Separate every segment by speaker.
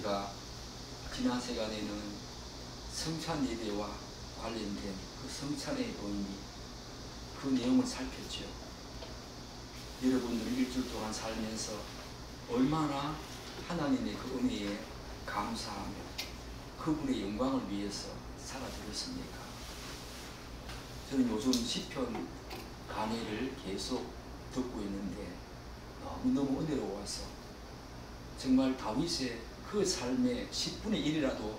Speaker 1: 우리가 지난 시간에는 성찬 예배와 관련된 그 성찬의 의미, 그 내용을 살폈죠. 여러분들 일주일 동안 살면서 얼마나 하나님의 그 은혜에 감사하며 그분의 영광을 위해서 살아드렸습니까? 저는 요즘 시편 강의를 계속 듣고 있는데 너무너무 은혜로워서 정말 다윗의 그 삶의 10분의 1이라도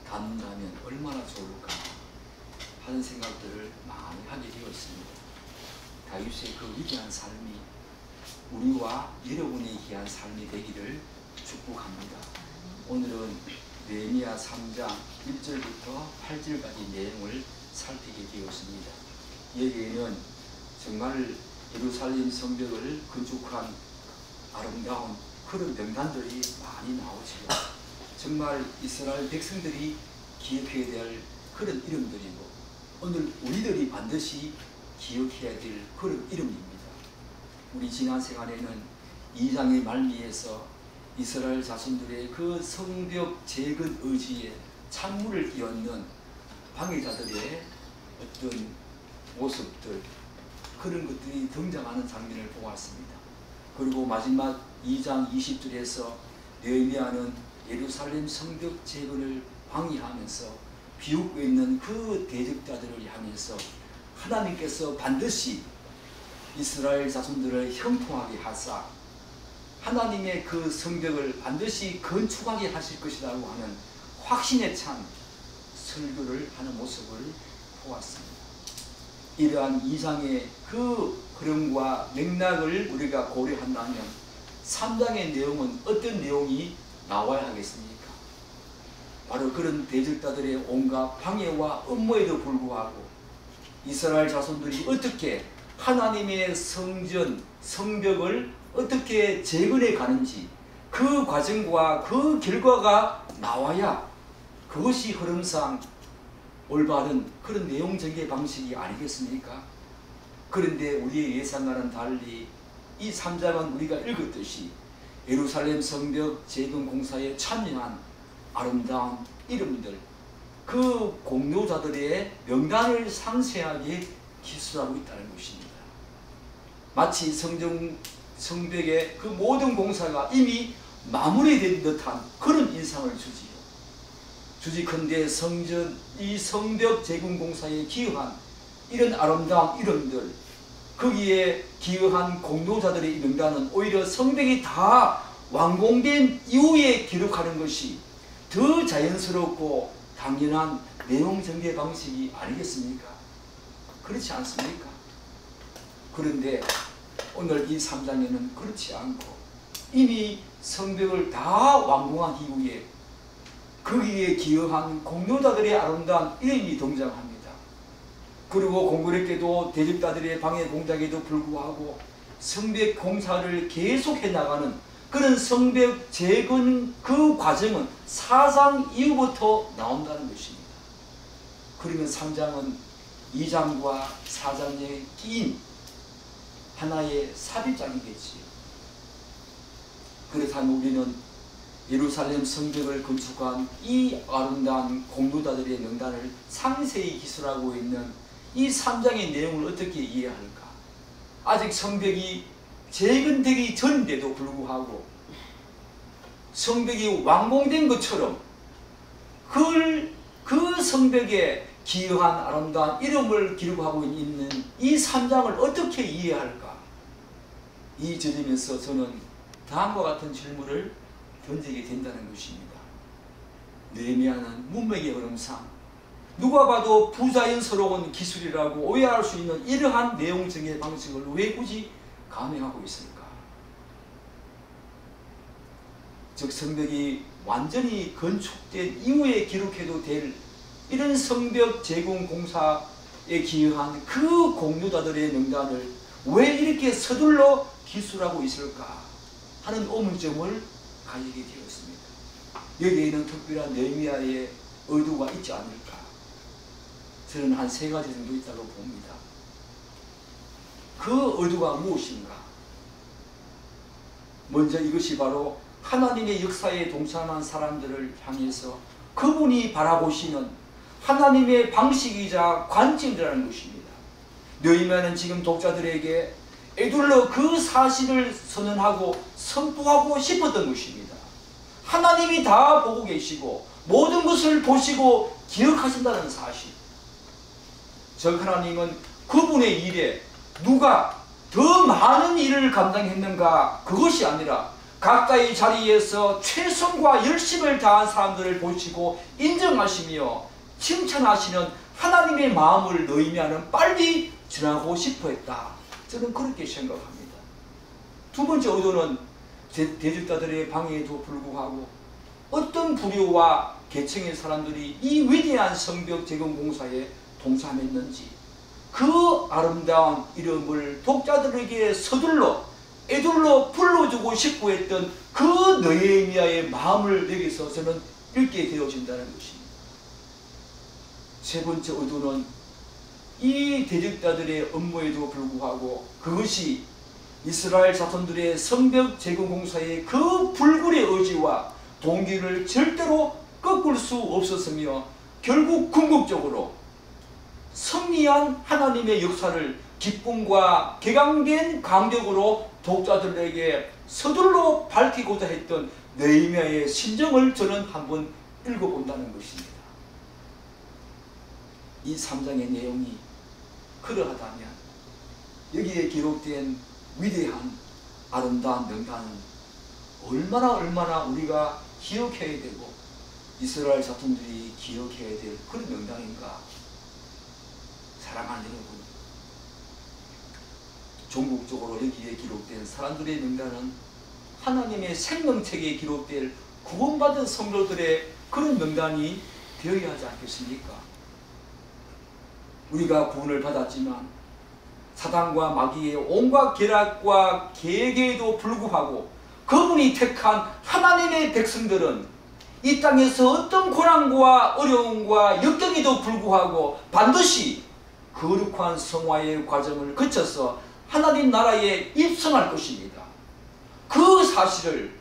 Speaker 1: 닿는다면 얼마나 좋을까 하는 생각들을 많이 하게 되었습니다. 다윗의 그 위대한 삶이 우리와 여러분의 귀한 삶이 되기를 축복합니다. 오늘은 느헤미야 3장 1절부터 8절까지 내용을 살피게 되었습니다. 여기에는 정말 예루살렘 성벽을 건축한 아름다운 그런 명단들이 많이 나오지요. 정말 이스라엘 백성들이 기억해야 될 그런 이름들이고 오늘 우리들이 반드시 기억해야 될 그런 이름입니다. 우리 지난 시간에는 2장의 말미에서 이스라엘 자손들의 그 성벽 재건 의지에 찬물을 끼얹는 방해자들의 어떤 모습들, 그런 것들이 등장하는 장면을 보았습니다. 그리고 마지막 2장 20절에서 느헤미야는 예루살렘 성벽 재건을 방해하면서 비웃고 있는 그 대적자들을 향해서 하나님께서 반드시 이스라엘 자손들을 형통하게 하사 하나님의 그 성벽을 반드시 건축하게 하실 것이라고 하는 확신에 찬 설교를 하는 모습을 보았습니다. 이러한 2장의 그 흐름과 맥락을 우리가 고려한다면 3장의 내용은 어떤 내용이 나와야 하겠습니까? 바로 그런 대적자들의 온갖 방해와 음모에도 불구하고 이스라엘 자손들이 어떻게 하나님의 성전, 성벽을 어떻게 재건해 가는지 그 과정과 그 결과가 나와야 그것이 흐름상 올바른 그런 내용 전개 방식이 아니겠습니까? 그런데 우리의 예상과는 달리 이 3장은 우리가 읽었듯이 예루살렘 성벽 재건 공사에 참여한 아름다운 이름들, 그 공로자들의 명단을 상세하게 기술하고 있다는 것입니다. 마치 성벽의 그 모든 공사가 이미 마무리된 듯한 그런 인상을 주지요. 주지컨대 성전, 이 성벽 재건 공사에 기여한 이런 아름다운 이름들, 거기에 기여한 공로자들의 명단은 오히려 성벽이 다 완공된 이후에 기록하는 것이 더 자연스럽고 당연한 내용 전개 방식이 아니겠습니까? 그렇지 않습니까? 그런데 오늘 이 3장에는 그렇지 않고 이미 성벽을 다 완공한 이후에 거기에 기여한 공로자들의 아름다운 이름이 등장합니다. 그리고 공교롭게도 대적자들의 방해 공작에도 불구하고 성벽 공사를 계속해 나가는 그런 성벽 재건 그 과정은 4장 이후부터 나온다는 것입니다. 그러면 3장은 2장과 4장에 끼인 하나의 삽입장이겠지요. 그렇다면 우리는 예루살렘 성벽을 건축한 이 아름다운 공로자들의 명단을 상세히 기술하고 있는 이 3장의 내용을 어떻게 이해할까? 아직 성벽이 재건되기 전인데도 불구하고 성벽이 완공된 것처럼 그 성벽에 기여한 아름다운 이름을 기록하고 있는 이 3장을 어떻게 이해할까? 이 점에서 저는 다음과 같은 질문을 던지게 된다는 것입니다. 느헤미야는 문맥의 흐름상 누가 봐도 부자연스러운 기술이라고 오해할 수 있는 이러한 내용 정의 방식을 왜 굳이 감행하고 있을까? 즉 성벽이 완전히 건축된 이후에 기록해도 될 이런 성벽 재건 공사에 기여한 그 공로자들의 명단을 왜 이렇게 서둘러 기술하고 있을까 하는 의문점을 가지게 되었습니다. 여기에는 특별한 느헤미야의 의도가 있지 않을까? 저는 한 3가지 정도 있다고 봅니다. 그 의도가 무엇인가? 먼저 이것이 바로 하나님의 역사에 동참한 사람들을 향해서 그분이 바라보시는 하나님의 방식이자 관점이라는 것입니다. 느헤미야는 지금 독자들에게 에둘러 그 사실을 선언하고 선포하고 싶었던 것입니다. 하나님이 다 보고 계시고 모든 것을 보시고 기억하신다는 사실. 즉 하나님은 그분의 일에 누가 더 많은 일을 감당했는가 그것이 아니라 각자의 자리에서 최선과 열심을 다한 사람들을 보시고 인정하시며 칭찬하시는 하나님의 마음을 느헤미야는 빨리 전하고 싶어 했다. 저는 그렇게 생각합니다. 두 번째 의도는 대적자들의 방해에도 불구하고 어떤 부류와 계층의 사람들이 이 위대한 성벽 재건 공사에 동참했는지 그 아름다운 이름을 독자들에게 서둘러 에둘러 불러주고 싶어 했던 그 느헤미야의 마음을 여기서 저는 읽게 되어진다는 것입니다. 세 번째 의도는 이 대적자들의 업무에도 불구하고 그것이 이스라엘 자손들의 성벽 재건 공사의 그 불굴의 의지와 동기를 절대로 꺾을 수 없었으며 결국 궁극적으로 승리한 하나님의 역사를 기쁨과 격앙된 감격으로 독자들에게 서둘러 밝히고자 했던 느헤미야의 심정을 저는 한번 읽어본다는 것입니다. 이 3장의 내용이 그러하다면 여기에 기록된 위대한 아름다운 명단은 얼마나 우리가 기억해야 되고 이스라엘 자손들이 기억해야 될 그런 명단인가. 사랑하는 여러분, 종국적으로 여기에 기록된 사람들의 명단은 하나님의 생명책에 기록될 구원받은 성도들의 그런 명단이 되어야 하지 않겠습니까? 우리가 구원을 받았지만 사단과 마귀의 온갖 계략과 계획에도 불구하고 그분이 택한 하나님의 백성들은 이 땅에서 어떤 고난과 어려움과 역경에도 불구하고 반드시 거룩한 성화의 과정을 거쳐서 하나님 나라에 입성할 것입니다. 그 사실을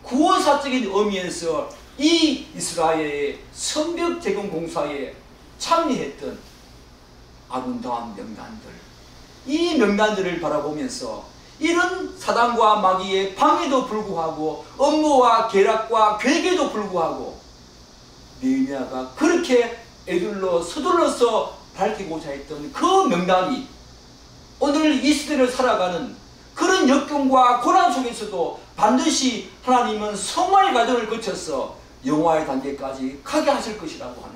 Speaker 1: 구원사적인 의미에서 이 이스라엘의 성벽 재건 공사에 참여했던 아름다운 명단들, 이 명단들을 바라보면서 이런 사단과 마귀의 방해도 불구하고 업무와 계략과 계획에도 불구하고 느헤미야가 그렇게 에둘러 서둘러서 밝히고자 했던 그 명단이 오늘 이 시대를 살아가는 그런 역경과 고난 속에서도 반드시 하나님은 성화의 과정을 거쳐서 영화의 단계까지 가게 하실 것이라고 하는,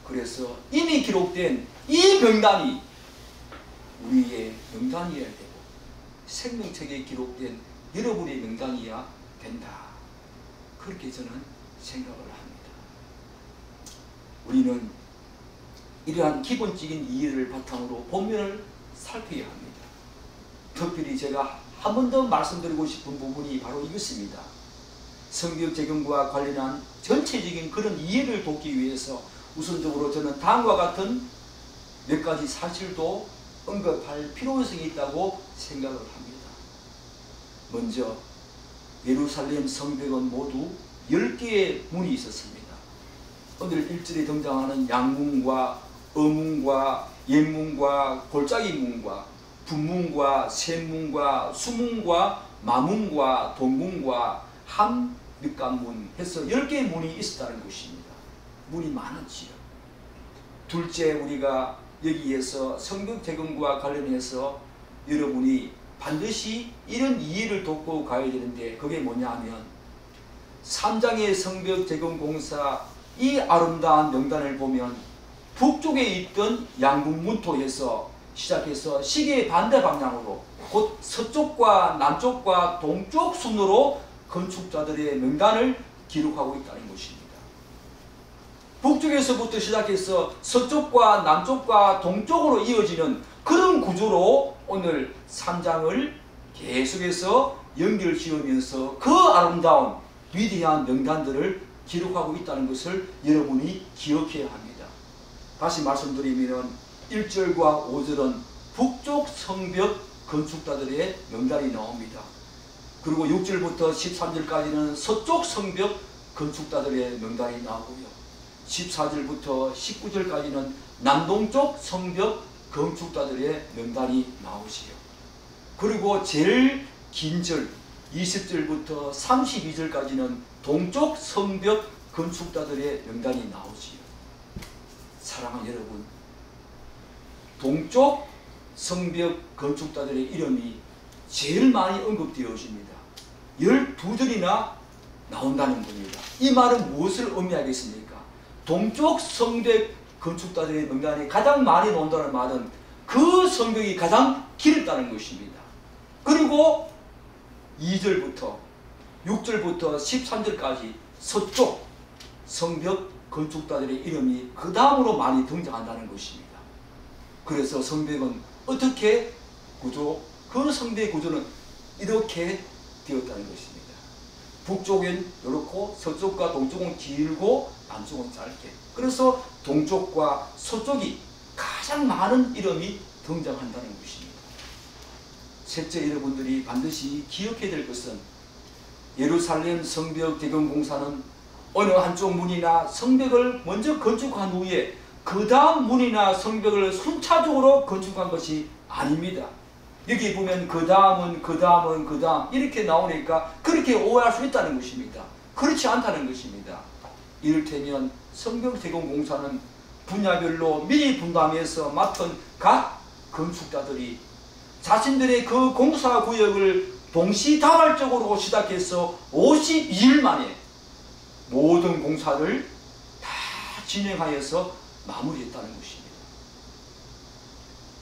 Speaker 1: 그래서 이미 기록된 이 명단이 우리의 명단이어야 되고 생명책에 기록된 여러분의 명단이어야 된다. 그렇게 저는 생각을 합니다. 우리는 이러한 기본적인 이해를 바탕으로 본문을 살펴야 합니다. 특별히 제가 한 번 더 말씀드리고 싶은 부분이 바로 이것입니다. 성벽 재건과 관련한 전체적인 그런 이해를 돕기 위해서 우선적으로 저는 다음과 같은 몇 가지 사실도 언급할 필요성이 있다고 생각을 합니다. 먼저 예루살렘 성벽은 모두 10개의 문이 있었습니다. 오늘 1절에 등장하는 양문과 어문과 옛문과 골짜기 문과 분문과 샘문과 수문과 마문과 동문과 함밑간문 해서 10개의 문이 있었다는 것입니다. 문이 많았지요. 둘째, 우리가 여기에서 성벽 재건과 관련해서 여러분이 반드시 이런 이해를 돕고 가야 되는데, 그게 뭐냐 하면 3장의 성벽 재건 공사 이 아름다운 명단을 보면 북쪽에 있던 양궁문토에서 시작해서 시계의 반대 방향으로 곧 서쪽과 남쪽과 동쪽 순으로 건축자들의 명단을 기록하고 있다는 것입니다. 북쪽에서부터 시작해서 서쪽과 남쪽과 동쪽으로 이어지는 그런 구조로 오늘 3장을 계속해서 연결지으면서 그 아름다운 위대한 명단들을 기록하고 있다는 것을 여러분이 기억해야 합니다. 다시 말씀드리면 1절과 5절은 북쪽 성벽 건축자들의 명단이 나옵니다. 그리고 6절부터 13절까지는 서쪽 성벽 건축자들의 명단이 나오고요. 14절부터 19절까지는 남동쪽 성벽 건축자들의 명단이 나오지요. 그리고 제일 긴 절 20절부터 32절까지는 동쪽 성벽 건축자들의 명단이 나오지요. 사랑하는 여러분, 동쪽 성벽 건축자들의 이름이 제일 많이 언급되어집니다. 12절이나 나온다는 겁니다. 이 말은 무엇을 의미하겠습니까? 동쪽 성벽 건축자들의 명단이 가장 많이 나온다는 말은 그 성벽이 가장 길었다는 것입니다. 그리고 2절부터 6절부터 13절까지 서쪽 성벽 건축자들의 이름이 그 다음으로 많이 등장한다는 것입니다. 그래서 성벽은 어떻게 그 성벽의 구조는 이렇게 되었다는 것입니다. 북쪽은 이렇고 서쪽과 동쪽은 길고 남쪽은 짧게. 그래서 동쪽과 서쪽이 가장 많은 이름이 등장한다는 것입니다. 셋째, 여러분들이 반드시 기억해야 될 것은 예루살렘 성벽 대건공사는 어느 한쪽 문이나 성벽을 먼저 건축한 후에 그 다음 문이나 성벽을 순차적으로 건축한 것이 아닙니다. 여기 보면 그 다음 이렇게 나오니까 그렇게 오해할 수 있다는 것입니다. 그렇지 않다는 것입니다. 이를테면 성벽 대건공사는 분야별로 미리 분담해서 맡은 각 건축자들이 자신들의 그 공사구역을 동시다발적으로 시작해서 52일 만에 모든 공사를 다 진행하여서 마무리했다는 것입니다.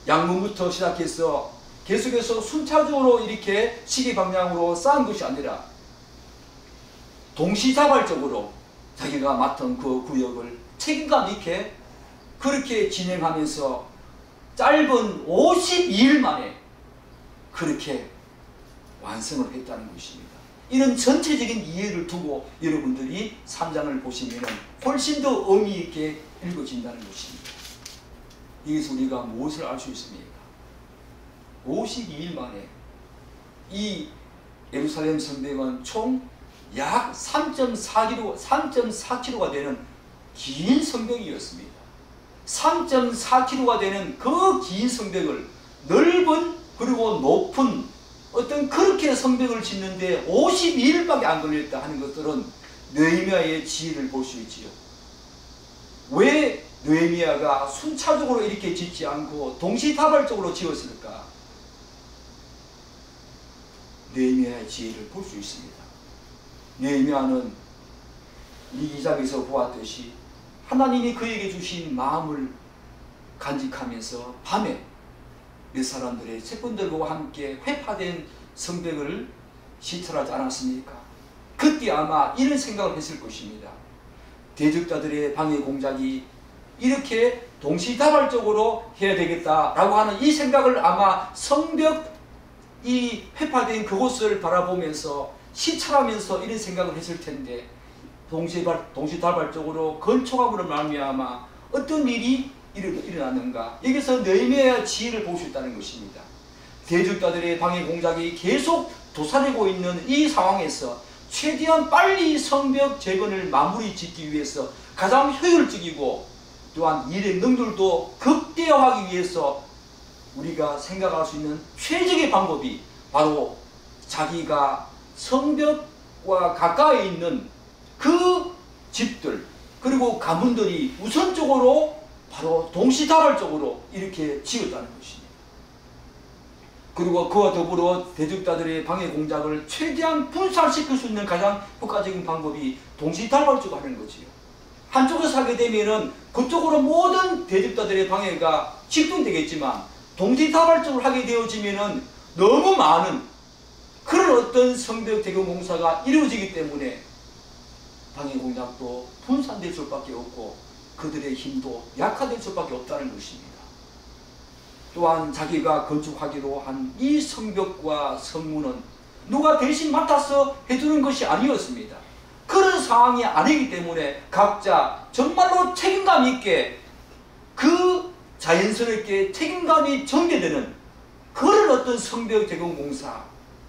Speaker 1: 양문부터 시작해서 계속해서 순차적으로 이렇게 시계 방향으로 쌓은 것이 아니라 동시다발적으로 자기가 맡은 그 구역을 책임감 있게 그렇게 진행하면서 짧은 52일 만에 그렇게 완성을 했다는 것입니다. 이런 전체적인 이해를 두고 여러분들이 3장을 보시면 훨씬 더 의미 있게 읽어진다는 것입니다. 여기서 우리가 무엇을 알 수 있습니까? 52일 만에 이 예루살렘 성벽은 총 약 3.4km가 되는 긴 성벽이었습니다. 3.4km가 되는 그 긴 성벽을 넓은 그리고 높은 어떤 그렇게 성벽을 짓는데 52일밖에 안 걸렸다 하는 것들은 느헤미야의 지혜를 볼 수 있지요. 왜 느헤미야가 순차적으로 이렇게 짓지 않고 동시다발적으로 지었을까? 느헤미야의 지혜를 볼 수 있습니다. 느헤미야는 이 2장에서 보았듯이 하나님이 그에게 주신 마음을 간직하면서 밤에 몇 사람들의 채권들과 함께 회파된 성벽을 시찰하지 않았습니까? 그때 아마 이런 생각을 했을 것입니다. 대적자들의 방해 공작이 이렇게 동시다발적으로 해야 되겠다라고 하는 이 생각을 아마 성벽 이 회파된 그곳을 바라보면서 시찰하면서 이런 생각을 했을 텐데 동시다발적으로 건축함으로 말미암아 어떤 일이 일어났는가? 여기서 느헤미야의 지혜를 볼 수 있다는 것입니다. 대적자들의 방해 공작이 계속 도사리고 있는 이 상황에서 최대한 빨리 성벽 재건을 마무리 짓기 위해서 가장 효율적이고 또한 일의 능률도 극대화하기 위해서 우리가 생각할 수 있는 최적의 방법이 바로 자기가 성벽과 가까이 있는 그 집들 그리고 가문들이 우선적으로 바로 동시다발적으로 이렇게 지었다는 것입니다. 그리고 그와 더불어 대적자들의 방해 공작을 최대한 분산시킬 수 있는 가장 효과적인 방법이 동시다발적으로 하는 거지요. 한쪽에서 하게 되면은 그쪽으로 모든 대적자들의 방해가 집중되겠지만 동시다발적으로 하게 되어지면은 너무 많은 그런 어떤 성벽 대공 공사가 이루어지기 때문에 방해 공작도 분산될 수밖에 없고 그들의 힘도 약화될 수밖에 없다는 것입니다. 또한 자기가 건축하기로 한 이 성벽과 성문은 누가 대신 맡아서 해주는 것이 아니었습니다. 그런 상황이 아니기 때문에 각자 정말로 책임감 있게 그 자연스럽게 책임감이 전개되는 그런 어떤 성벽 대공 공사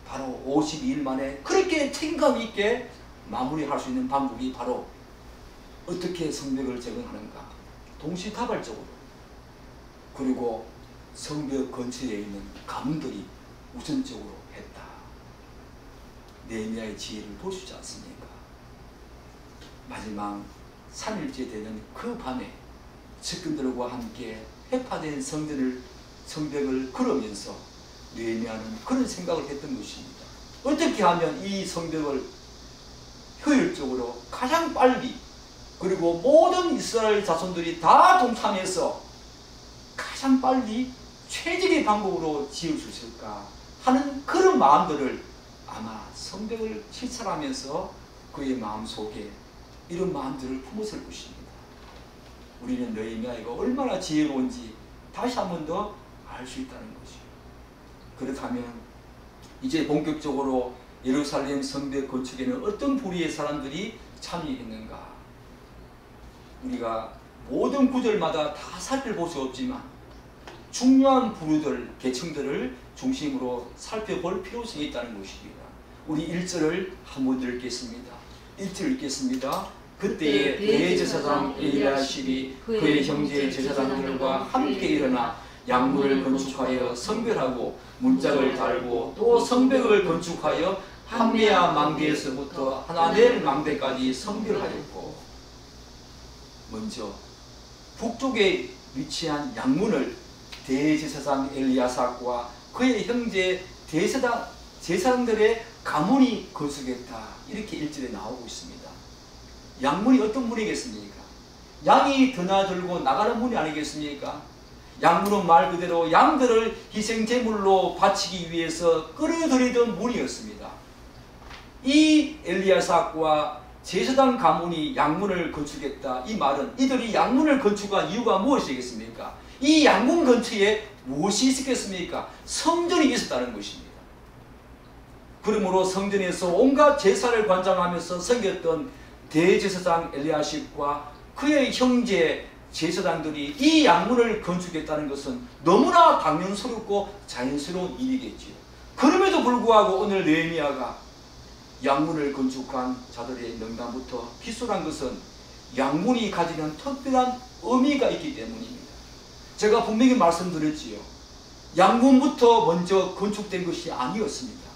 Speaker 1: 바로 52일 만에 그렇게 책임감 있게 마무리할 수 있는 방법이 바로 어떻게 성벽을 재건하는가? 동시다발적으로. 그리고 성벽 근처에 있는 가문들이 우선적으로 했다. 느헤미야의 지혜를 볼 수 있지 않습니까? 마지막 3일째 되는 그 밤에 측근들과 함께 회파된 성벽을 걸으면서 느헤미야는 그런 생각을 했던 것입니다. 어떻게 하면 이 성벽을 효율적으로 가장 빨리, 그리고 모든 이스라엘 자손들이 다 동참해서 가장 빨리 최적의 방법으로 지을 수 있을까 하는 그런 마음들을 아마 성벽을 실천하면서 그의 마음속에 이런 마음들을 품었을 것입니다. 우리는 느헤미야가 얼마나 지혜로운지 다시 한 번 더 알 수 있다는 것이요. 그렇다면 이제 본격적으로 예루살렘 성벽 건축에는 어떤 부류의 사람들이 참여했는가? 우리가 모든 구절마다 다 살펴볼 수 없지만 중요한 부류들, 계층들을 중심으로 살펴볼 필요성이 있다는 것입니다. 우리 1절을 한번 읽겠습니다. 1절 읽겠습니다. 그때에 대제사장 엘리야십이 그의 형제 제사장들과 함께 일어나 양문을 건축하여 성별하고 문짝을 달고 또 성벽을 건축하여 한메아 망대에서부터 하나넬 망대까지 성별하였고, 먼저 북쪽에 위치한 양문을 대제사장 엘리야삭과 그의 형제 제사장들의 가문이 건축했다. 이렇게 1절에 나오고 있습니다. 양문이 어떤 문이겠습니까? 양이 드나들고 나가는 문이 아니겠습니까? 양문은 말 그대로 양들을 희생제물로 바치기 위해서 끌어들이던 문이었습니다. 이 엘리야삭과 제사장 가문이 양문을 건축했다. 이 말은 이들이 양문을 건축한 이유가 무엇이겠습니까? 이 양문 근처에 무엇이 있었겠습니까? 성전이 있었다는 것입니다. 그러므로 성전에서 온갖 제사를 관장하면서 섬겼던 대제사장 엘리야십과 그의 형제 제사장들이 이 양문을 건축했다는 것은 너무나 당연스럽고 자연스러운 일이겠지요. 그럼에도 불구하고 오늘 느헤미야가 양문을 건축한 자들의 명단부터 기술한 것은 양문이 가지는 특별한 의미가 있기 때문입니다. 제가 분명히 말씀드렸지요. 양문부터 먼저 건축된 것이 아니었습니다.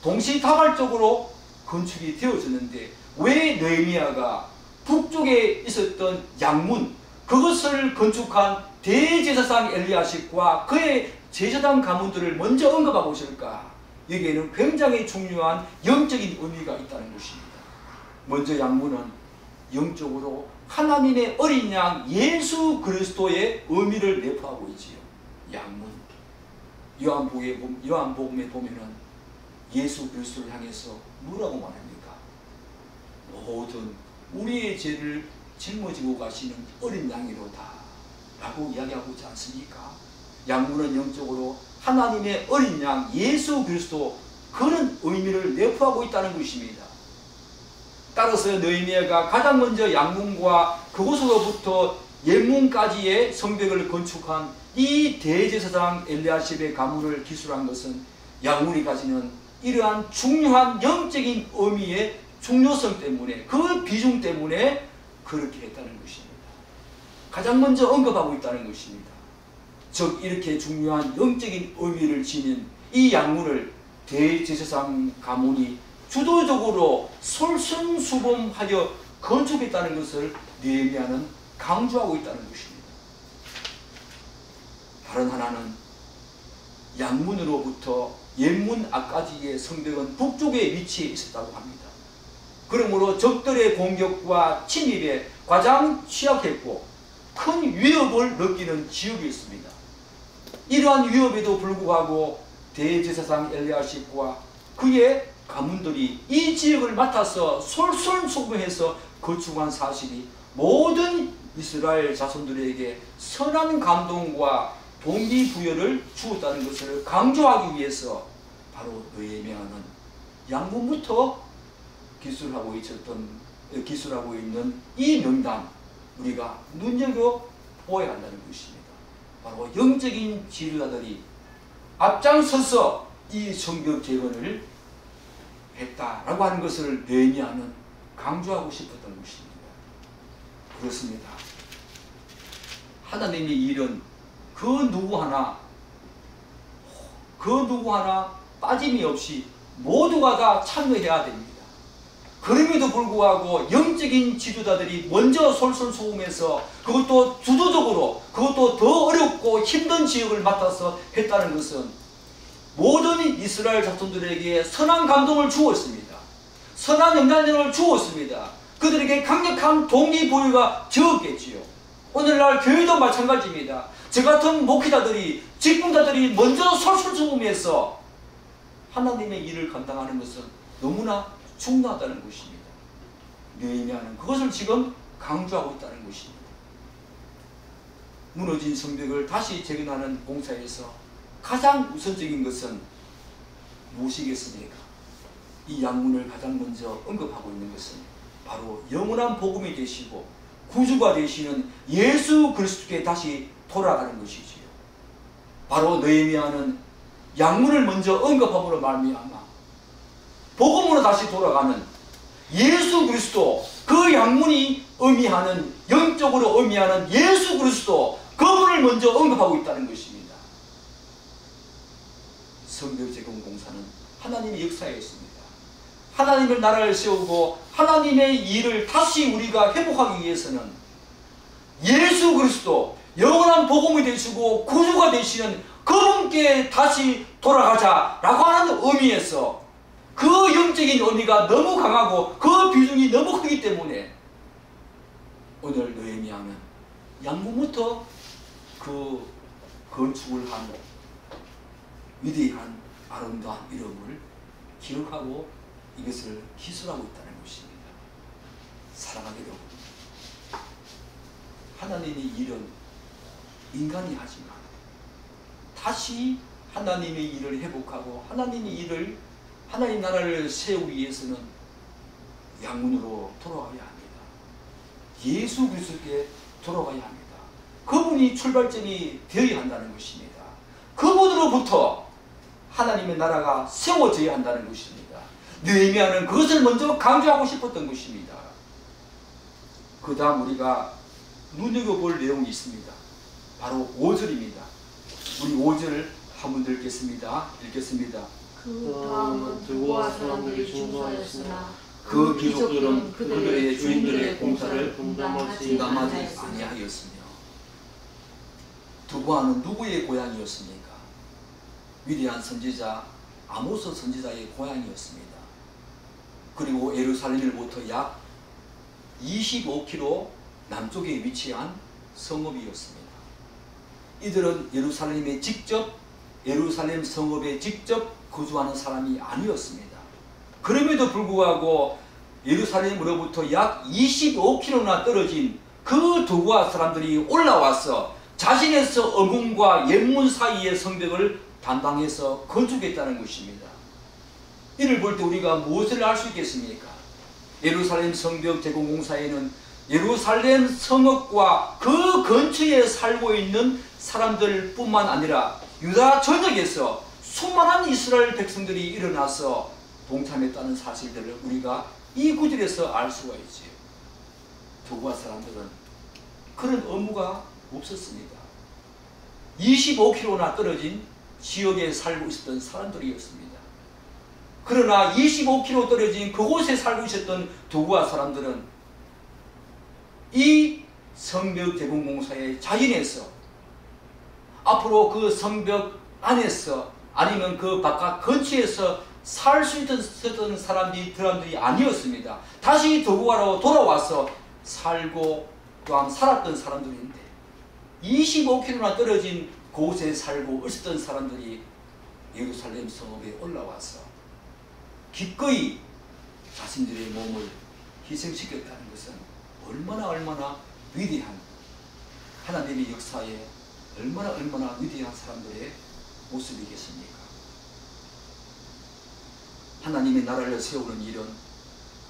Speaker 1: 동시다발적으로 건축이 되어졌는데 왜 느헤미야가 북쪽에 있었던 양문, 그것을 건축한 대제사장 엘리야십과 그의 제사장 가문들을 먼저 언급하고 있을까? 여기에는 굉장히 중요한 영적인 의미가 있다는 것입니다. 먼저 양문은 영적으로 하나님의 어린 양 예수 그리스도의 의미를 내포하고 있지요. 양문. 요한복음에 보면은 예수 그리스도를 향해서 뭐라고 말합니까? 모든 우리의 죄를 짊어지고 가시는 어린 양이로다 라고 이야기하고 있지 않습니까? 양문은 영적으로 하나님의 어린 양 예수 그리스도, 그런 의미를 내포하고 있다는 것입니다. 따라서 느헤미야가 가장 먼저 양문과 그곳으로부터 옛문까지의 성벽을 건축한 이 대제사장 엘리야십의 가문을 기술한 것은 양문이 가지는 이러한 중요한 영적인 의미의 중요성 때문에, 그 비중 때문에 그렇게 했다는 것입니다. 가장 먼저 언급하고 있다는 것입니다. 즉 이렇게 중요한 영적인 의미를 지닌 이 양문을 대제사장 가문이 주도적으로 솔선수범하여 건축했다는 것을 느헤미야는 강조하고 있다는 것입니다. 다른 하나는 양문으로부터 옛문 앞까지의 성벽은 북쪽에 위치해 있었다고 합니다. 그러므로 적들의 공격과 침입에 가장 취약했고 큰 위협을 느끼는 지역이었습니다. 이러한 위협에도 불구하고 대제사장 엘리야십과 그의 가문들이 이 지역을 맡아서 솔선수범해서 건축한 사실이 모든 이스라엘 자손들에게 선한 감동과 동기부여를 주었다는 것을 강조하기 위해서 바로 느헤미야는 양문부터 기술하고 있는 이 명단, 우리가 눈여겨보아야 한다는 것입니다. 바로 영적인 지도자들이 앞장서서 이 성벽 재건을 했다라고 하는 것을 느헤미야는 강조하고 싶었던 것입니다. 그렇습니다. 하나님의 일은 그 누구 하나 빠짐이 없이 모두가 다 참여해야 됩니다. 그럼에도 불구하고 영적인 지도자들이 먼저 솔선수범해서 그것도 주도적으로 그것도 더 어렵고 힘든 지역을 맡아서 했다는 것은 모든 이스라엘 자손들에게 선한 감동을 주었습니다. 선한 영향력을 주었습니다. 그들에게 강력한 동기부여가 되었겠지요. 오늘날 교회도 마찬가지입니다. 저 같은 목회자들이 직분자들이 먼저 솔선수범해서 하나님의 일을 감당하는 것은 너무나 중요하다는 것입니다. 느헤미야는 그것을 지금 강조하고 있다는 것입니다. 무너진 성벽을 다시 재건하는 공사에서 가장 우선적인 것은 무엇이겠습니까? 이 양문을 가장 먼저 언급하고 있는 것은 바로 영원한 복음이 되시고 구주가 되시는 예수 그리스도께 다시 돌아가는 것이지요. 바로 느헤미야는 양문을 먼저 언급함으로 말미암아 복음으로 다시 돌아가는 예수 그리스도, 그 양문이 의미하는, 영적으로 의미하는 예수 그리스도, 그분을 먼저 언급하고 있다는 것입니다. 성벽 재건 공사는 하나님의 역사였습니다. 하나님의 나라를 세우고 하나님의 일을 다시 우리가 회복하기 위해서는 예수 그리스도, 영원한 복음이 되시고 구주가 되시는 그분께 다시 돌아가자라고 하는 의미에서 그 영적인 의미가 너무 강하고 그 비중이 너무 크기 때문에 오늘 느헤미야는 양문부터 그 건축을 한 위대한 아름다운 이름을 기록하고 이것을 기술하고 있다는 것입니다. 사랑하게 되고 하나님의 일은 인간이 하지만 다시 하나님의 일을 회복하고 하나님의 일을 하나님 나라를 세우기 위해서는 양문으로 돌아가야 합니다. 예수 그리스도께 돌아가야 합니다. 그분이 출발점이 되어야 한다는 것입니다. 그분으로부터 하나님의 나라가 세워져야 한다는 것입니다. 느헤미야는 그것을 먼저 강조하고 싶었던 것입니다. 그 다음 우리가 눈여겨볼 내용이 있습니다. 바로 5절입니다. 우리 5절 한번 읽겠습니다.
Speaker 2: 그 다음은 두고와 사람들이 중도하였으나
Speaker 1: 그 귀족들은 그들의 주인들의 공사를 분담하지 아니하였으며. 두고아는 누구의 고향이었습니까? 위대한 선지자 아모스 선지자의 고향이었습니다. 그리고 예루살렘으로부터 약 25km 남쪽에 위치한 성읍이었습니다. 이들은 예루살렘 성읍에 직접 거주하는 사람이 아니었습니다. 그럼에도 불구하고 예루살렘으로부터 약 25km나 떨어진 그 두고아 사람들이 올라와서 자신의 어문과 옛문 사이의 성벽을 담당해서 건축했다는 것입니다. 이를 볼 때 우리가 무엇을 알 수 있겠습니까? 예루살렘 성벽 재건 공사에는 예루살렘 성읍과 그 근처에 살고 있는 사람들뿐만 아니라 유다 전역에서 수많은 이스라엘 백성들이 일어나서 동참했다는 사실들을 우리가 이 구절에서 알 수가 있지요. 두고아 사람들은 그런 의무가 없었습니다. 25km나 떨어진 지역에 살고 있었던 사람들이었습니다. 그러나 25km 떨어진 그곳에 살고 있었던 두고아 사람들은 이 성벽 재건 공사에 자인해서 앞으로 그 성벽 안에서 아니면 그 바깥 근처에서 살 수 있었던 사람들이 아니었습니다. 다시 두고아로 돌아와서 살고 또한 살았던 사람들인데 25km나 떨어진 곳에 살고 있었던 사람들이 예루살렘 성읍에 올라와서 기꺼이 자신들의 몸을 희생시켰다는 것은 얼마나 위대한 하나님의 역사에 얼마나 위대한 사람들의 모습이겠습니까? 하나님의 나라를 세우는 일은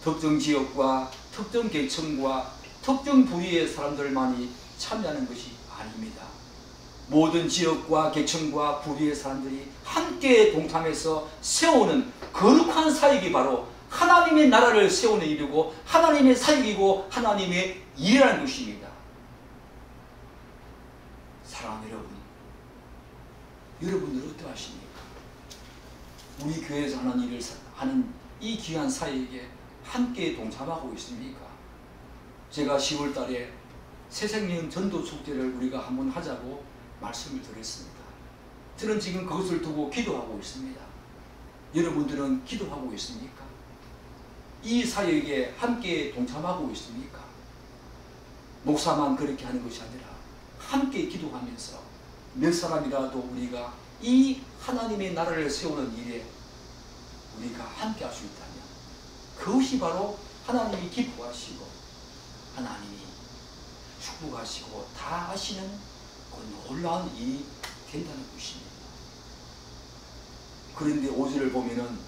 Speaker 1: 특정 지역과 특정 계층과 특정 부위의 사람들만이 참여하는 것이 아닙니다. 모든 지역과 계층과 부류의 사람들이 함께 동참해서 세우는 거룩한 사역이 바로 하나님의 나라를 세우는 일이고 하나님의 사역이고 하나님의 일이라는 것입니다. 사랑하는 여러분, 여러분들 어떠하십니까? 우리 교회에서 하는 일을 하는 이 귀한 사역에 함께 동참하고 있습니까? 제가 10월 달에 새생명 전도 축제를 우리가 한번 하자고 말씀을 드렸습니다. 저는 지금 그것을 두고 기도하고 있습니다. 여러분들은 기도하고 있습니까? 이 사역에 함께 동참하고 있습니까? 목사만 그렇게 하는 것이 아니라 함께 기도하면서 몇 사람이라도 우리가 이 하나님의 나라를 세우는 일에 우리가 함께 할 수 있다면 그것이 바로 하나님이 기뻐하시고 하나님이 축복하시고 다 하시는 그 놀라운 일이 된다는 것입니다. 그런데 5절을 보면은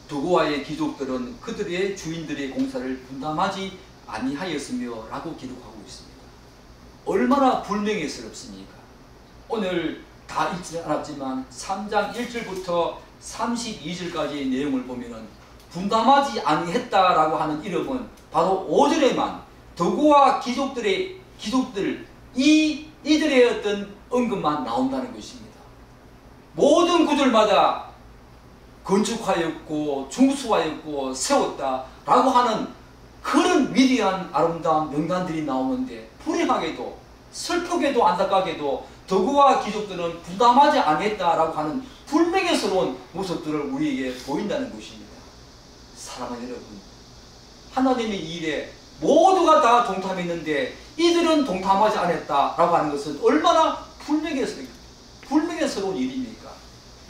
Speaker 1: 도고와의 귀족들은 그들의 주인들의 공사를 분담하지 아니하였으며 라고 기록하고 있습니다. 얼마나 불명예스럽습니까? 오늘 다 읽지 않았지만 3장 1절부터 32절까지의 내용을 보면은 분담하지 아니했다라고 하는 이름은 바로 5절에만 도고와 귀족들 이들의 어떤 언급만 나온다는 것입니다. 모든 구절마다 건축하였고 중수하였고 세웠다라고 하는 그런 위대한 아름다운 명단들이 나오는데 불행하게도 슬프게도 안타깝게도 도고와 귀족들은 부담하지 않겠다라고 하는 불명예스러운 모습들을 우리에게 보인다는 것입니다. 사랑하는 여러분, 하나님의 일에 모두가 다 동참했는데 이들은 동참하지 않았다라고 하는 것은 얼마나 불명예스러운 일입니까?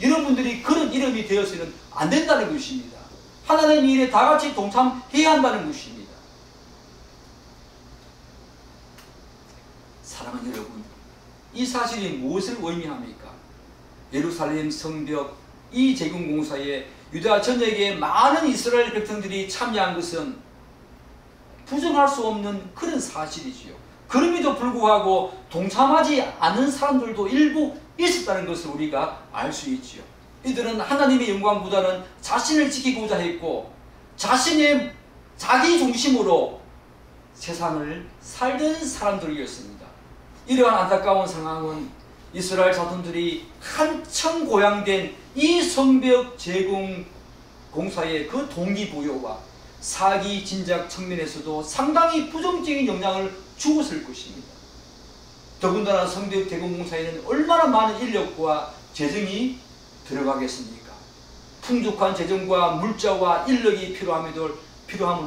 Speaker 1: 여러분들이 그런 이름이 되어서는 안 된다는 것입니다. 하나님의 일에 다 같이 동참해야 한다는 것입니다. 사랑하는 여러분, 이 사실이 무엇을 의미합니까? 예루살렘 성벽 이 재건공사에 유다 전역에 많은 이스라엘 백성들이 참여한 것은 부정할 수 없는 그런 사실이지요. 그럼에도 불구하고 동참하지 않은 사람들도 일부 있었다는 것을 우리가 알 수 있지요. 이들은 하나님의 영광보다는 자신을 지키고자 했고 자기 중심으로 세상을 살던 사람들이었습니다. 이러한 안타까운 상황은 이스라엘 자손들이 한층 고양된 이 성벽 재건 공사의 그 동기부여와 사기 진작 측면에서도 상당히 부정적인 영향을 주었을 것입니다. 더군다나 성벽 재건 공사에는 얼마나 많은 인력과 재정이 들어가겠습니까? 풍족한 재정과 물자와 인력이 필요함을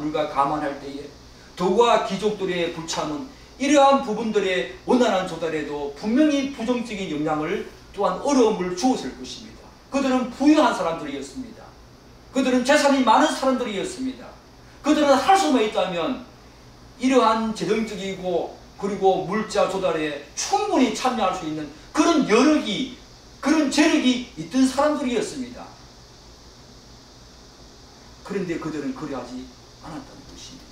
Speaker 1: 우리가 감안할 때에 도구와 귀족들의 불참은 이러한 부분들의 원활한 조달에도 분명히 부정적인 영향을 또한 어려움을 주었을 것입니다. 그들은 부유한 사람들이었습니다. 그들은 재산이 많은 사람들이었습니다. 그들은 할 수만 있다면 이러한 재정적이고 그리고 물자 조달에 충분히 참여할 수 있는 그런 여력이 그런 재력이 있던 사람들이었습니다. 그런데 그들은 그리하지 않았다는 것입니다.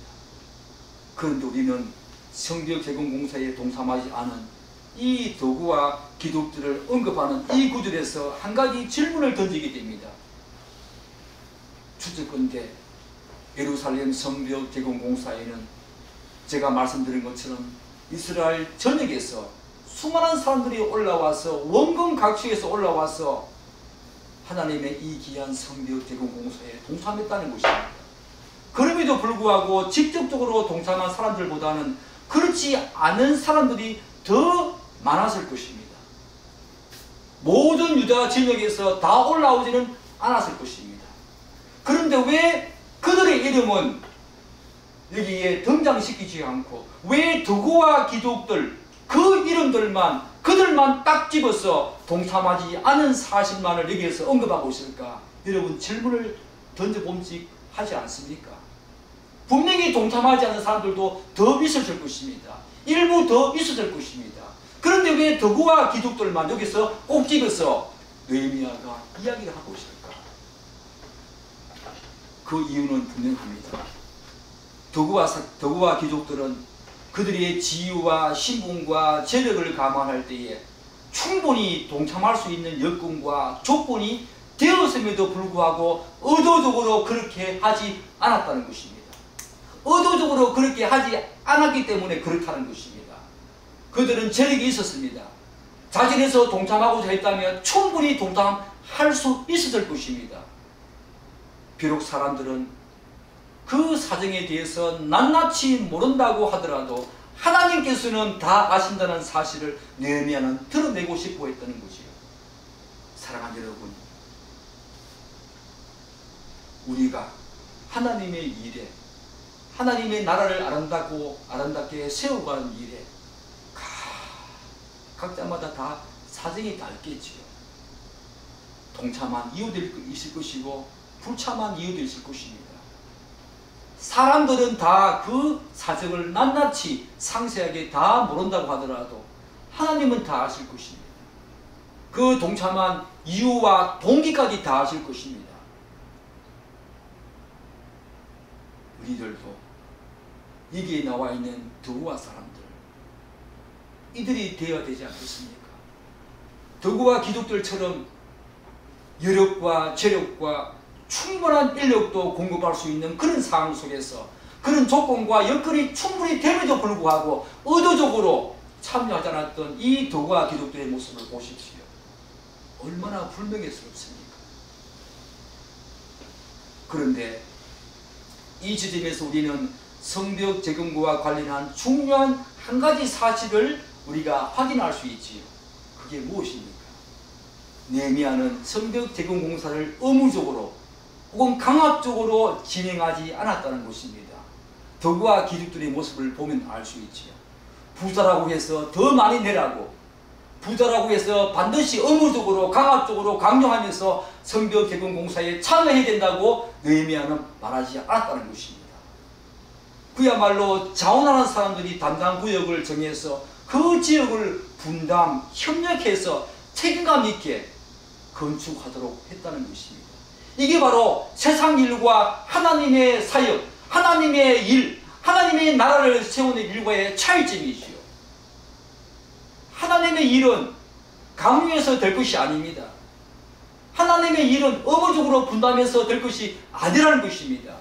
Speaker 1: 그런데 우리는 성벽 재건 공사에 동참하지 않은 이 도구와 기독들을 언급하는 이 구절에서 한 가지 질문을 던지게 됩니다. 추측컨대 예루살렘 성벽 재건 공사에는 제가 말씀드린 것처럼 이스라엘 전역에서 수많은 사람들이 올라와서 원근 각지에서 올라와서 하나님의 이 귀한 성벽 재건 공사에 동참했다는 것입니다. 그럼에도 불구하고 직접적으로 동참한 사람들보다는 그렇지 않은 사람들이 더 많았을 것입니다. 모든 유다 진영에서 다 올라오지는 않았을 것입니다. 그런데 왜 그들의 이름은 여기에 등장시키지 않고 왜 도구와 기독들 그 이름들만 그들만 딱 집어서 동참하지 않은 사실만을 여기에서 언급하고 있을까? 여러분 질문을 던져봄직 하지 않습니까? 분명히 동참하지 않은 사람들도 더 있었을 것입니다. 일부 더 있었을 것입니다. 그런데 왜 도구와 기독들만 여기서 꼭 집어서 느헤미야가 이야기를 하고 있을까? 그 이유는 분명합니다. 도구와 기족들은 그들의 지위와 신분과 재력을 감안할 때에 충분히 동참할 수 있는 여건과 조건이 되었음에도 불구하고 의도적으로 그렇게 하지 않았다는 것입니다. 의도적으로 그렇게 하지 않았기 때문에 그렇다는 것입니다. 그들은 재력이 있었습니다. 자진해서 동참하고자 했다면 충분히 동참할 수 있었을 것입니다. 비록 사람들은 그 사정에 대해서 낱낱이 모른다고 하더라도 하나님께서는 다 아신다는 사실을 느헤미야는 드러내고 싶어 했다는 거지요. 사랑하는 여러분, 우리가 하나님의 일에, 하나님의 나라를 아름답게 세워가는 일에 각자마다 다 사정이 다 있겠지요. 동참한 이유도 있을 것이고 불참한 이유도 있을 것입니다. 사람들은 다 그 사정을 낱낱이 상세하게 다 모른다고 하더라도 하나님은 다 아실 것입니다. 그 동참한 이유와 동기까지 다 아실 것입니다. 우리들도 여기에 나와 있는 드고와 사람들, 이들이 되어야 되지 않겠습니까? 드고와 기독들처럼 여력과 재력과 충분한 인력도 공급할 수 있는 그런 상황 속에서 그런 조건과 여건이 충분히 됨에도 불구하고 의도적으로 참여하지 않았던 이 드고와 기독들의 모습을 보십시오. 얼마나 불명예스럽습니까? 그런데 이 지점에서 우리는 성벽 재건과 관련한 중요한 한 가지 사실을 우리가 확인할 수 있지요. 그게 무엇입니까? 느헤미야는 성벽 재건 공사를 의무적으로 혹은 강압적으로 진행하지 않았다는 것입니다. 드고와 기독들의 모습을 보면 알 수 있지요. 부자라고 해서 더 많이 내라고, 부자라고 해서 반드시 의무적으로 강압적으로 강요하면서 성벽 재건 공사에 참여해야 된다고 느헤미야는 말하지 않았다는 것입니다. 그야말로 자원하는 사람들이 담당 구역을 정해서 그 지역을 분담, 협력해서 책임감 있게 건축하도록 했다는 것입니다. 이게 바로 세상 일과 하나님의 사역, 하나님의 일, 하나님의 나라를 세우는 일과의 차이점이지요. 하나님의 일은 강요해서 될 것이 아닙니다. 하나님의 일은 의무적으로 분담해서 될 것이 아니라는 것입니다.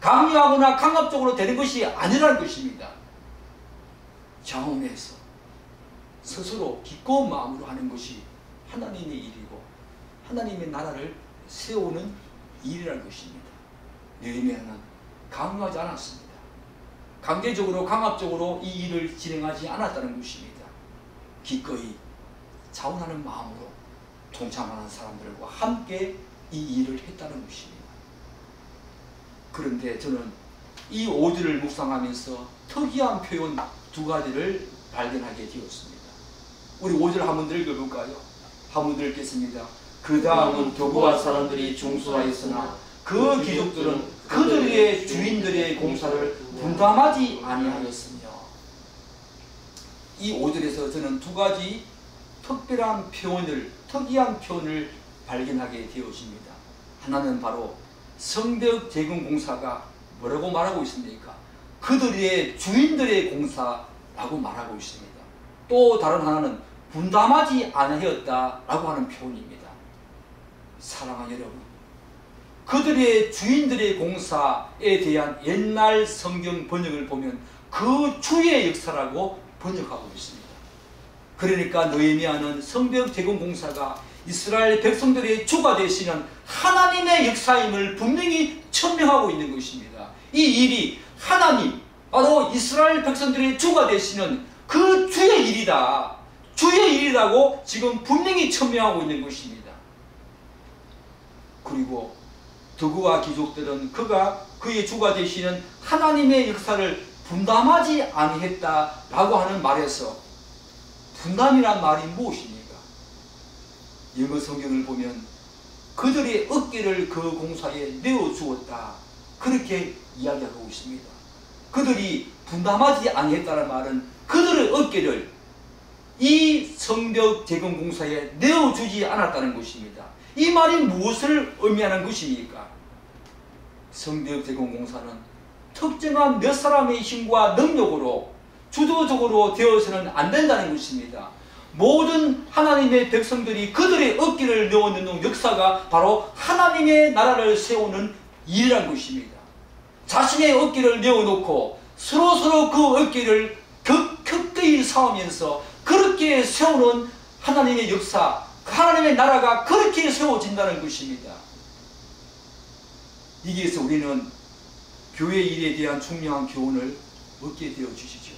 Speaker 1: 강요하거나 강압적으로 되는 것이 아니라는 것입니다. 자원해서 스스로 기꺼운 마음으로 하는 것이 하나님의 일이고 하나님의 나라를 세우는 일이라는 것입니다. 느헤미야는 강요하지 않았습니다. 강제적으로 강압적으로 이 일을 진행하지 않았다는 것입니다. 기꺼이 자원하는 마음으로 동참하는 사람들과 함께 이 일을 했다는 것입니다. 그런데 저는 이 5절을 묵상하면서 특이한 표현 두 가지를 발견하게 되었습니다. 우리 5절 한번 더 읽어볼까요? 한번 더 읽겠습니다. 그 다음은 드고와 사람들이 중수하였으나 그 기족들은 그들의 주인들의 공사를 분담하지 아니하였으며. 이 5절에서 저는 두 가지 특별한 표현을, 특이한 표현을 발견하게 되었습니다. 하나는 바로 성벽 재건 공사가 뭐라고 말하고 있습니까? 그들의 주인들의 공사라고 말하고 있습니다. 또 다른 하나는 분담하지 아니하였다라고 하는 표현입니다. 사랑하는 여러분, 그들의 주인들의 공사에 대한 옛날 성경 번역을 보면 그 주의 역사라고 번역하고 있습니다. 그러니까 느헤미야는 성벽 재건 공사가 이스라엘 백성들의 주가 되시는 하나님의 역사임을 분명히 천명하고 있는 것입니다. 이 일이 하나님, 바로 이스라엘 백성들의 주가 되시는 그 주의 일이다, 주의 일이라고 지금 분명히 천명하고 있는 것입니다. 그리고 드고와 귀족들은 그가 그의 주가 되시는 하나님의 역사를 분담하지 아니했다라고 하는 말에서 분담이란 말이 무엇입니까? 영어 성경을 보면 그들의 어깨를 그 공사에 내어주었다, 그렇게 이야기하고 있습니다. 그들이 분담하지 아니했다는 말은 그들의 어깨를 이 성벽 재건 공사에 내어주지 않았다는 것입니다. 이 말이 무엇을 의미하는 것입니까? 성벽 재건 공사는 특정한 몇 사람의 힘과 능력으로 주도적으로 되어서는 안 된다는 것입니다. 모든 하나님의 백성들이 그들의 어깨를 내어놓는 역사가 바로 하나님의 나라를 세우는 일이라는 것입니다. 자신의 어깨를 내어놓고 서로 그 어깨를 격격히 싸우면서 그렇게 세우는 하나님의 역사, 하나님의 나라가 그렇게 세워진다는 것입니다. 여기에서 우리는 교회 일에 대한 중요한 교훈을 얻게 되어 주시죠.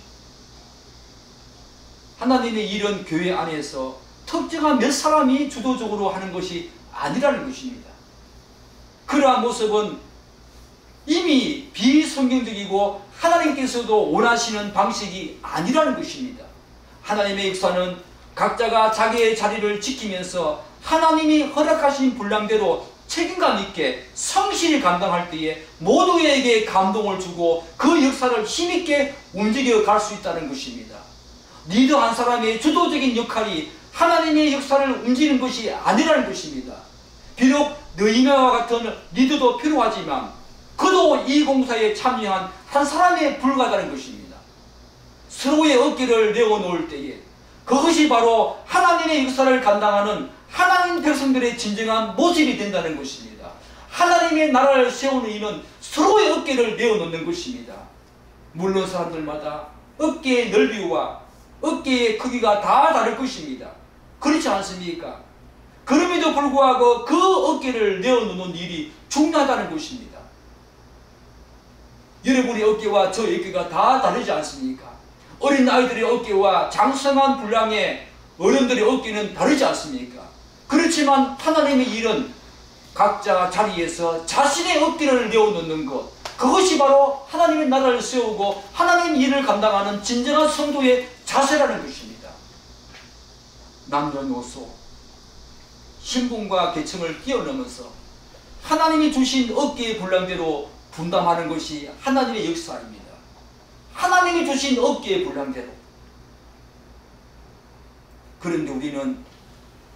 Speaker 1: 하나님의 일은 교회 안에서 특정한 몇 사람이 주도적으로 하는 것이 아니라는 것입니다. 그러한 모습은 이미 비성경적이고 하나님께서도 원하시는 방식이 아니라는 것입니다. 하나님의 역사는 각자가 자기의 자리를 지키면서 하나님이 허락하신 분량대로 책임감 있게 성실히 감당할 때에 모두에게 감동을 주고 그 역사를 힘있게 움직여 갈 수 있다는 것입니다. 리더 한 사람의 주도적인 역할이 하나님의 역사를 움직이는 것이 아니라는 것입니다. 비록 느헤미야와 같은 리더도 필요하지만 그도 이 공사에 참여한 한 사람에 불과하다는 것입니다. 서로의 어깨를 내어놓을 때에 그것이 바로 하나님의 역사를 감당하는 하나님 백성들의 진정한 모습이 된다는 것입니다. 하나님의 나라를 세우는 이는 서로의 어깨를 내어놓는 것입니다. 물론 사람들마다 어깨의 넓이와 어깨의 크기가 다 다를 것입니다. 그렇지 않습니까? 그럼에도 불구하고 그 어깨를 내어놓는 일이 중요하다는 것입니다. 여러분의 어깨와 저의 어깨가 다 다르지 않습니까? 어린 아이들의 어깨와 장성한 분량의 어른들의 어깨는 다르지 않습니까? 그렇지만 하나님의 일은 각자 자리에서 자신의 어깨를 내어놓는 것, 그것이 바로 하나님의 나라를 세우고 하나님의 일을 감당하는 진정한 성도의 자세라는 것입니다. 남녀노소, 신분과 계층을 뛰어넘어서 하나님이 주신 어깨의 분량대로 분담하는 것이 하나님의 역사입니다. 하나님이 주신 어깨의 분량대로. 그런데 우리는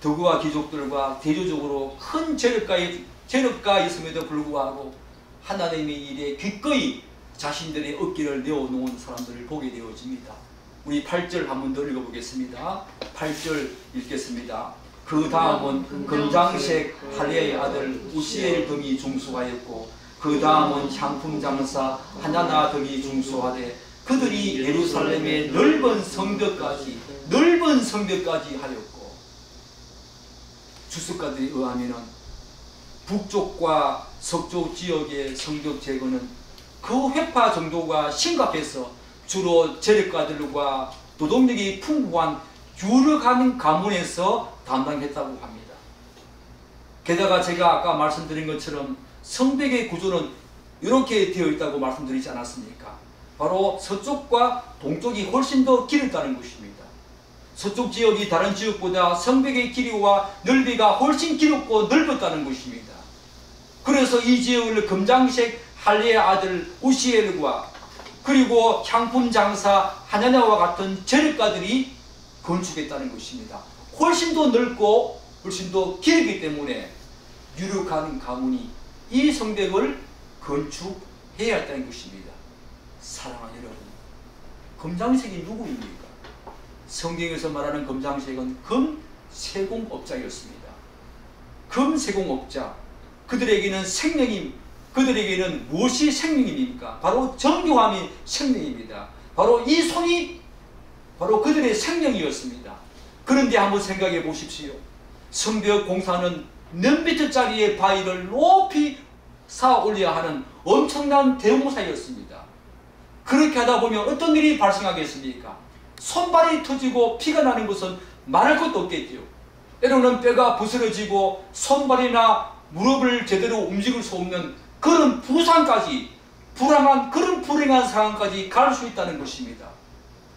Speaker 1: 덕우와 귀족들과 대조적으로 큰 재력가 있음에도 불구하고 하나님의 일에 기꺼이 자신들의 어깨를 내어놓은 사람들을 보게 되어집니다. 우리 8절 한 번 더 읽어보겠습니다. 8절 읽겠습니다. 그 다음은 금장색 할례의 아들 우시엘 등이 중수하였고 그 다음은 향품 장사 하나나 등이 중수하되 그들이 예루살렘의 넓은 성벽까지 하였고, 주석가들에 의하면 북쪽과 서쪽 지역의 성벽 제거는 그 회파 정도가 심각해서 주로 재력가들과 노동력이 풍부한 유력한 가문에서 담당했다고 합니다. 게다가 제가 아까 말씀드린 것처럼 성벽의 구조는 이렇게 되어 있다고 말씀드리지 않았습니까? 바로 서쪽과 동쪽이 훨씬 더 길었다는 것입니다. 서쪽 지역이 다른 지역보다 성벽의 길이와 넓이가 훨씬 길었고 넓었다는 것입니다. 그래서 이 지역을 금장색 할례의 아들 우시엘과 그리고 향품 장사 하나냐와 같은 재력가들이 건축했다는 것입니다. 훨씬 더 넓고 훨씬 더 길기 때문에 유력한 가문이 이 성벽을 건축해야 했다는 것입니다. 사랑하는 여러분, 금장색이 누구입니까? 성경에서 말하는 금장색은 금세공업자였습니다. 금세공업자, 그들에게는 무엇이 생명입니까? 바로 정교함이 생명입니다. 바로 이 손이 바로 그들의 생명이었습니다. 그런데 한번 생각해 보십시오. 성벽 공사는 몇 미터짜리의 바위를 높이 쌓아 올려야 하는 엄청난 대공사였습니다. 그렇게 하다 보면 어떤 일이 발생하겠습니까? 손발이 터지고 피가 나는 것은 말할 것도 없겠죠. 때로는 뼈가 부스러지고 손발이나 무릎을 제대로 움직일 수 없는 그런 부상까지, 그런 불행한 상황까지 갈 수 있다는 것입니다.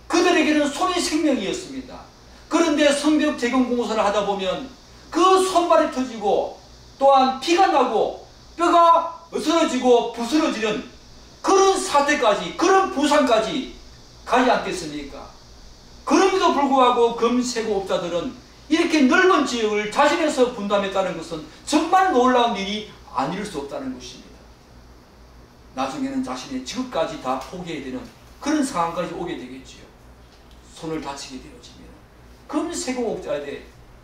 Speaker 1: 그들에게는 손이 생명이었습니다. 그런데 성벽 재건 공사를 하다 보면 그 손발이 터지고 또한 피가 나고 뼈가 으스러지고 부스러지는 그런 사태까지, 그런 부상까지 가지 않겠습니까? 그럼에도 불구하고 금세공업자들은 이렇게 넓은 지역을 자신에서 분담했다는 것은 정말 놀라운 일이 아닐 수 없다는 것입니다. 나중에는 자신의 직업까지 다 포기해야 되는 그런 상황까지 오게 되겠지요. 손을 다치게 되어지면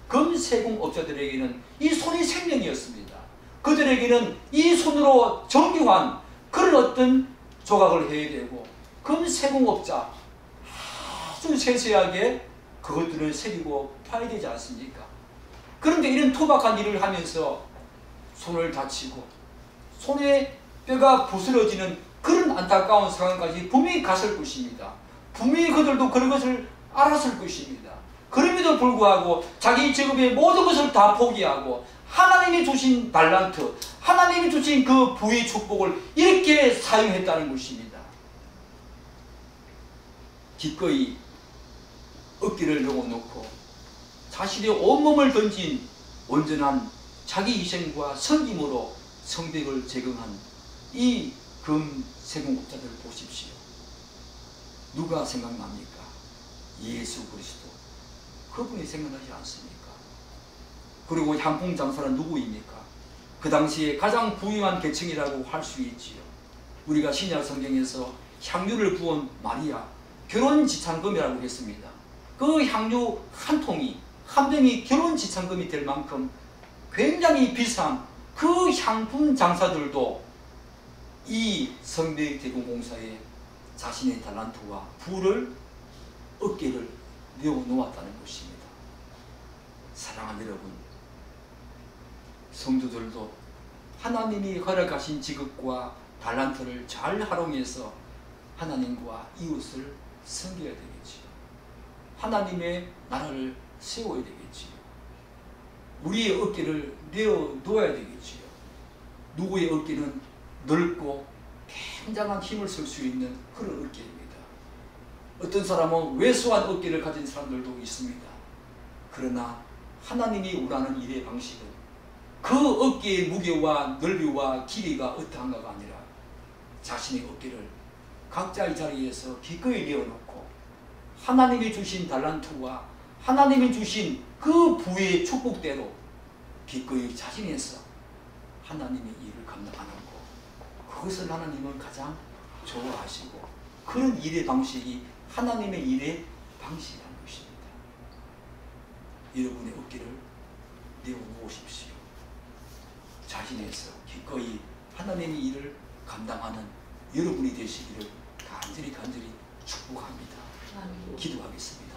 Speaker 1: 금세공업자들에게는 이 손이 생명이었습니다. 그들에게는 이 손으로 정교한 그런 어떤 조각을 해야 되고 금세공업자 아주 세세하게 그것들을 새기고 파야 되지 않습니까? 그런데 이런 투박한 일을 하면서 손을 다치고 손에 뼈가 부스러지는 그런 안타까운 상황까지 분명히 갔을 것입니다. 분명히 그들도 그런 것을 알았을 것입니다. 그럼에도 불구하고 자기 직업의 모든 것을 다 포기하고 하나님이 주신 달란트, 하나님이 주신 그 부의 축복을 이렇게 사용했다는 것입니다. 기꺼이 어깨를 내어놓고 자신의 온몸을 던진 온전한 자기 희생과 섬김으로 성벽을 제공한 이 금세공업자들 보십시오. 누가 생각납니까? 예수 그리스도. 그분이 생각나지 않습니까? 그리고 향품 장사는 누구입니까? 그 당시에 가장 부유한 계층이라고 할 수 있지요. 우리가 신약 성경에서 향유를 부은 마리아, 결혼 지참금이라고 했습니다. 그 향유 한 통이, 한 병이 결혼 지참금이 될 만큼 굉장히 비싼 그 향품 장사들도 이 성벽 제공공사에 자신의 달란트와 부를, 어깨를 내어놓았다는 것입니다. 사랑하는 여러분, 성도들도 하나님이 허락하신 직업과 달란트를 잘 활용해서 하나님과 이웃을 섬겨야 되겠지요. 하나님의 나라를 세워야 되겠지요. 우리의 어깨를 내어놓아야 되겠지요. 누구의 어깨는 넓고 굉장한 힘을 쓸 수 있는 그런 어깨입니다. 어떤 사람은 왜소한 어깨를 가진 사람들도 있습니다. 그러나 하나님이 원하는 일의 방식은 그 어깨의 무게와 넓이와 길이가 어떠한가가 아니라 자신의 어깨를 각자의 자리에서 기꺼이 내어놓고 하나님이 주신 달란트와 하나님이 주신 그 부의 축복대로 기꺼이 자신에서 하나님의 일을 감당하는 것, 그것을 하나님은 가장 좋아하시고 그런 일의 방식이 하나님의 일의 방식이라는 것입니다. 여러분의 어깨를 내어놓으십시오. 자신에서 기꺼이 하나님의 일을 감당하는 여러분이 되시기를 간절히 축복합니다. 기도하겠습니다.